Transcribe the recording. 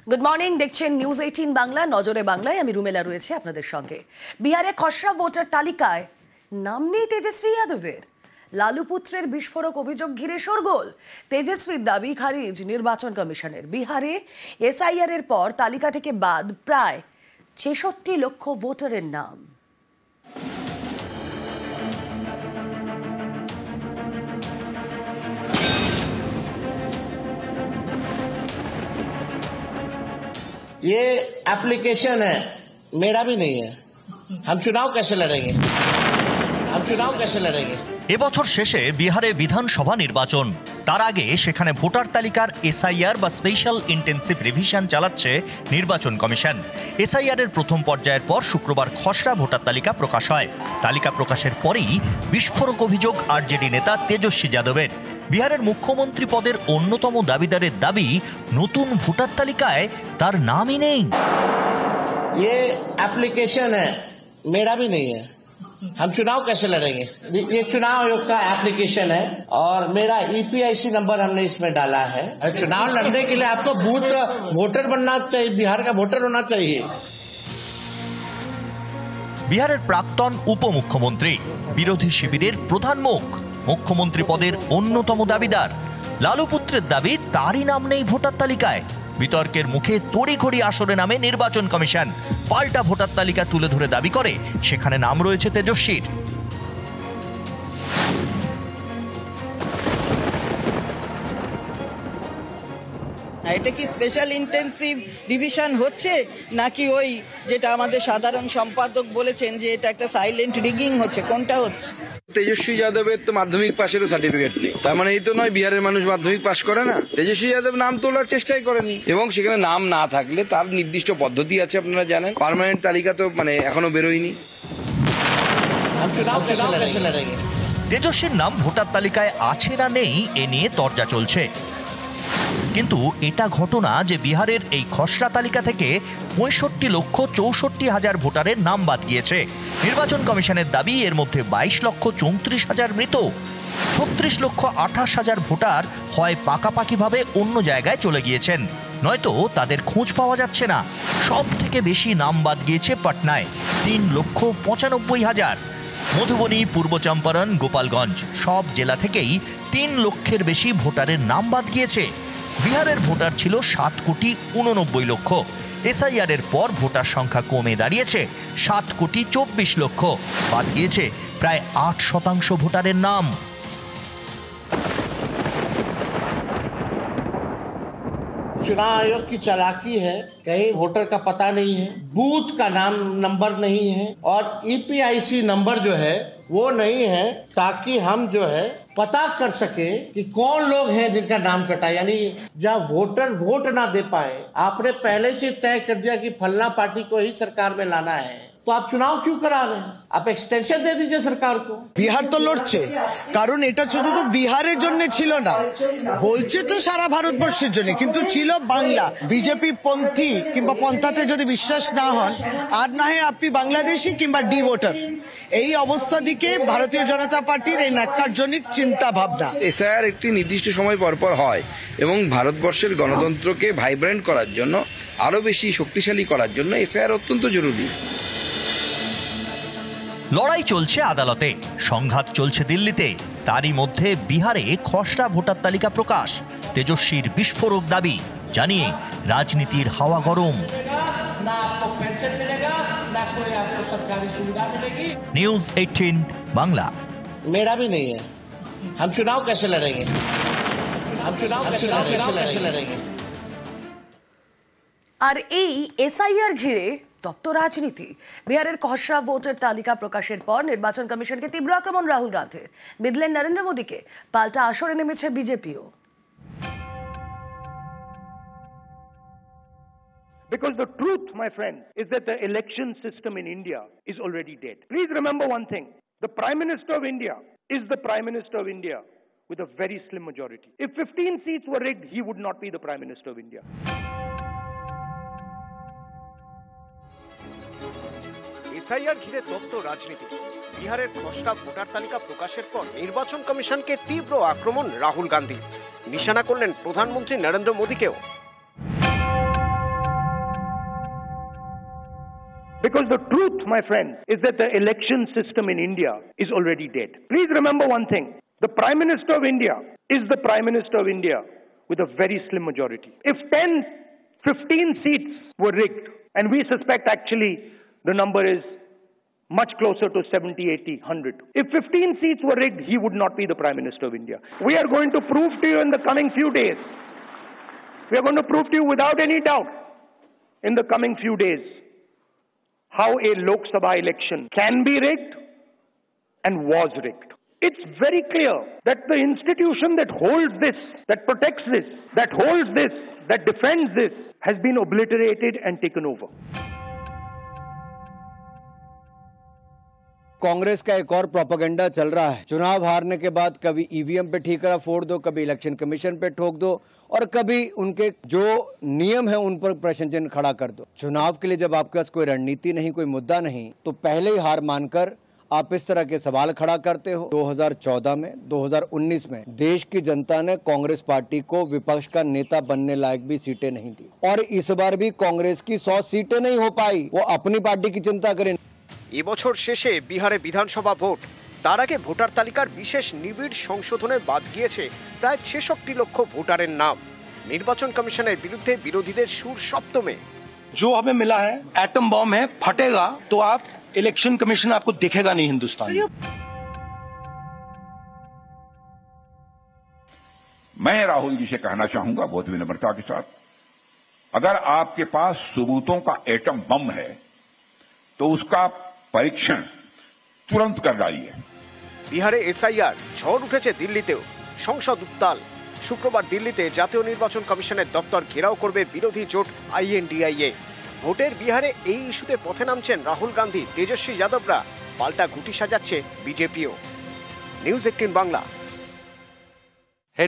Good morning, দেখছেন news 18 Bangla, নজরে বাংলায়। আমি রুমেলা রয়েছে আপনাদের সঙ্গে। বিহারে খসড়া ভোটার তালিকায় নাম নেই তেজস্বী যাদবের। লালু পুত্রের বিস্ফোরক অভিযোগ ঘিরে শোরগোল। তেজস্বীর দাবি খারিজ নির্বাচন কমিশনের। বিহারে এসআইআর এর পর তালিকা থেকে বাদ প্রায় ৬৬ লক্ষ ভোটারের নাম। ये एप्लीकेशन है, मेरा भी नहीं है। हम चुनाव कैसे लड़ेंगे? এবছর শেষে বিহারে বিধানসভা নির্বাচন। তার আগে সেখানে ভোটার তালিকার এসআইআর বা স্পেশাল ইন্টেন্সিভ রিভিশন চালাচ্ছে নির্বাচন কমিশন। এসআইআর এর প্রথম পর্যায়ের পর শুক্রবার খসড়া ভোটার তালিকা প্রকাশ হয়। তালিকা প্রকাশের পরেই বিস্ফোরক অভিযোগ আরজেডি নেতা তেজস্বী যাদবের। বিহারের মুখ্যমন্ত্রী পদের অন্যতম দাবিদারের দাবি, নতুন ভোটার তালিকায় তার নামই নেই। ये एप्लीकेशन है, मेरा भी नहीं है। हम चुनाव कैसे लड़ेंगे? ये चुनाव आयोग का एप्लीकेशन है और मेरा ईपीआईसी नंबर हमने इसमें डाला है। चुनाव लड़ने के लिए आपको बूथ वोटर बनना चाहिए, बिहार का वोटर होना चाहिए। বিহারের প্রাক্তন উপমুখ্যমন্ত্রী, বিরোধী শিবিরের প্রধান মুখ, মুখ্যমন্ত্রী পদের অন্যতম দাবিদার লালু পুত্রের দাবি, তারই নাম নেই ভোটার তালিকায়। বিতর্কের মুখে তড়িঘড়ি আসরে নামে নির্বাচন কমিশন। পাল্টা ভোটার তালিকা তুলে ধরে দাবি করে সেখানে নাম রয়েছে তেজস্বীর। এটা কি স্পেশাল ইন্টেন্সিভ রিভিশন হচ্ছে, নাকি ওই যেটা আমাদের সাধারণ সম্পাদক বলেছেন যে এটা একটা সাইলেন্ট রিগিং হচ্ছে? কোনটা হচ্ছে? তেজস্বী যাদবের তো মাধ্যমিক পাশেরও সার্টিফিকেট নেই। তার মানে এই তো নয় বিহারের মানুষ মাধ্যমিক পাশ করে না। তেজস্বী যাদব নাম তোলার চেষ্টাই করেনি, এবং সেখানে নাম না থাকলে তার নির্দিষ্ট পদ্ধতি আছে, আপনারা জানেন। পার্মানেন্ট তালিকা তো এখনো বেরোয়নি। তেজস্বীর নাম ভোটার তালিকায় আছে না নেই এ নিয়ে তরজা চলছে। কিন্তু এটা ঘটনা যে বিহারের এই খসড়া তালিকা থেকে 65,64,000 ভোটারের নাম বাদ গিয়েছে। নির্বাচন কমিশনের দাবি, এর মধ্যে 22,34,000 মৃত। 36,28,000 ভোটার হয় পাকাপাকিভাবে অন্য জায়গায় চলে গিয়েছেন, নয়তো তাদের খোঁজ পাওয়া যাচ্ছে না। সব থেকে বেশি নাম বাদ গিয়েছে পাটনায়, 3,95,000। মধুবনী, পূর্ব চম্পারণ, গোপালগঞ্জ সব জেলা থেকেই 3 লক্ষের বেশি ভোটারের নাম বাদ গিয়েছে। বিহারের ভোটার ছিল 7,89,00,000। এসআইআর এর পর ভোটার সংখ্যা কমে দাঁড়িয়েছে 7,24,00,000। বাদ গিয়েছে প্রায় 8% ভোটারের নাম। चुनाव आयोग की चालाकी है, कहीं वोटर का पता नहीं है, बूथ का नाम नंबर नहीं है और ईपीआईसी नंबर जो है वो नहीं है, ताकि हम जो है पता कर सके कि कौन लोग हैं जिनका नाम कटा। यानी जब वोटर वोट ना दे पाए, आपने पहले से तय कर दिया कि फलना पार्टी को ही सरकार में लाना है, तो आप चुनाव क्यों करा रहे हैं? आप एक्सटेंशन दे दीजिए सरकार को। বিহার তো লড়ছে, কারণ এটা শুধু তো বিহারের জন্য ছিল না, বলছে তো সারা ভারতবর্ষের জন্য, কিন্তু ছিল বাংলা। বিজেপি পন্থী কিংবা পন্থাতে যদি বিশ্বাস না হন, আর না হয় আপনি বাংলাদেশি কিংবা ডি ভোটার। এই অবস্থা দিকে ভারতীয় জনতা পার্টির এই ন্যাক্কারজনক চিন্তা ভাবনা। এসআইআর একটি নির্দিষ্ট সময় পরপর হয়, এবং ভারতবর্ষের গণতন্ত্রকে ভাইব্রেন্ট করার জন্য, আরো বেশি শক্তিশালী করার জন্য এসআইআর অত্যন্ত জরুরি। লড়াই চলছে আদালতে, সংঘাত চলছে দিল্লিতে। তারই মধ্যে বিহারে খসড়া ভোটার তালিকা প্রকাশ। তেজস্বীর বিস্ফোরক দাবি জানিয়ে রাজনীতির হাওয়া গরম। নিউজ 18 বাংলা। मेरा भी नहीं है। हम चुनाव कैसे लड़ेंगे? আর এই এসআইআর ঘিরে তপ্ত রাজনীতি। বিহারের খসড়া ভোটার তালিকা প্রকাশের পর নির্বাচন কমিশনকে তীব্র আক্রমণ রাহুল গান্ধীর। বিদলেন নরেন্দ্র মোদীকে, পাল্টা আসরে নেমেছে বিজেপিও। Because the truth, my friends, is that the election system in India is already dead. Please remember one thing. The Prime Minister of India is the Prime Minister of India with a very slim majority. If 15 seats were rigged, he would not be the Prime Minister of India. SIR ঘিরে তপ্ত রাজনীতি। বিহারের খসড়া voter তালিকা প্রকাশের পর নির্বাচন কমিশনকে তীব্র আক্রমণ রাহুল গান্ধী। নিশানা করলেন প্রধানমন্ত্রী Narendra মোদীকেও। Because the truth, my friends, is that the election system in India is already dead. Please remember one thing. The Prime Minister of India is the Prime Minister of India with a very slim majority. If 10, 15 seats were rigged, and we suspect actually the number is much closer to 70, 80, 100. If 15 seats were rigged, he would not be the Prime Minister of India. We are going to prove to you in the coming few days. We are going to prove to you without any doubt in the coming few days how a Lok Sabha election can be rigged and was rigged. It's very clear that the institution that holds this, that protects this, that holds this, that defends this, has been obliterated and taken over. Congress का एक और propaganda चल रहा है। चुनाव हारने के बाद कभी ईवीएम पे ठीकरा फोड़ दो, कभी इलेक्शन कमीशन पे ठोक दो और कभी उनके जो नियम है उन पर प्रश्न चिन्ह खड़ा कर दो। चुनाव के लिए जब आपके पास कोई रणनीति नहीं, कोई मुद्दा नहीं, तो पहले ही हार मानकर आप इस तरह के सवाल खड़ा करते हो। 2014 में, 2019 में देश की जनता ने कांग्रेस पार्टी को विपक्ष का नेता बनने लायक भी सीटें नहीं दी और इस बार भी कांग्रेस की 100 सीटें नहीं हो पाई। वो अपनी पार्टी की चिंता करें। এবছর শেষে বিহারে বিধানসভা ভোট, তার আগে ভোটার তালিকার বিশেষ নিবিড় সংশোধনে বাদ গিয়েছে প্রায় 66 লক্ষ ভোটারের নাম। নির্বাচন কমিশনের বিরুদ্ধে বিরোধীদের সুর সপ্তমে। जो हमें मिला है एटम बॉम्ब है, फटेगा तो आप इलेक्शन कमीशन आपको दिखेगा नहीं हिंदुस्तान में। मैं राहुल जी से कहना चाहूंगा बहुत विनम्रता के साथ, अगर आपके पास सबूतों का एटम बम है तो उसका परीक्षण तुरंत कर डालिए। বিহারে এসআইআর ঝড় উঠেছে দিল্লিতেও, সংসদ উত্তাল। শুক্রবার দিল্লিতে জাতীয় নির্বাচন কমিশনের দপ্তর ঘেরাও করবে বিরোধী জোট আইএনডিআইএ। ভোটের বিহারে এই ইস্যুতে পথে নামছেন রাহুল গান্ধী, তেজস্বী যাদবরা, পাল্টা গুটি সাজাচ্ছে বিজেপিও। নিউজ 18 বাংলা।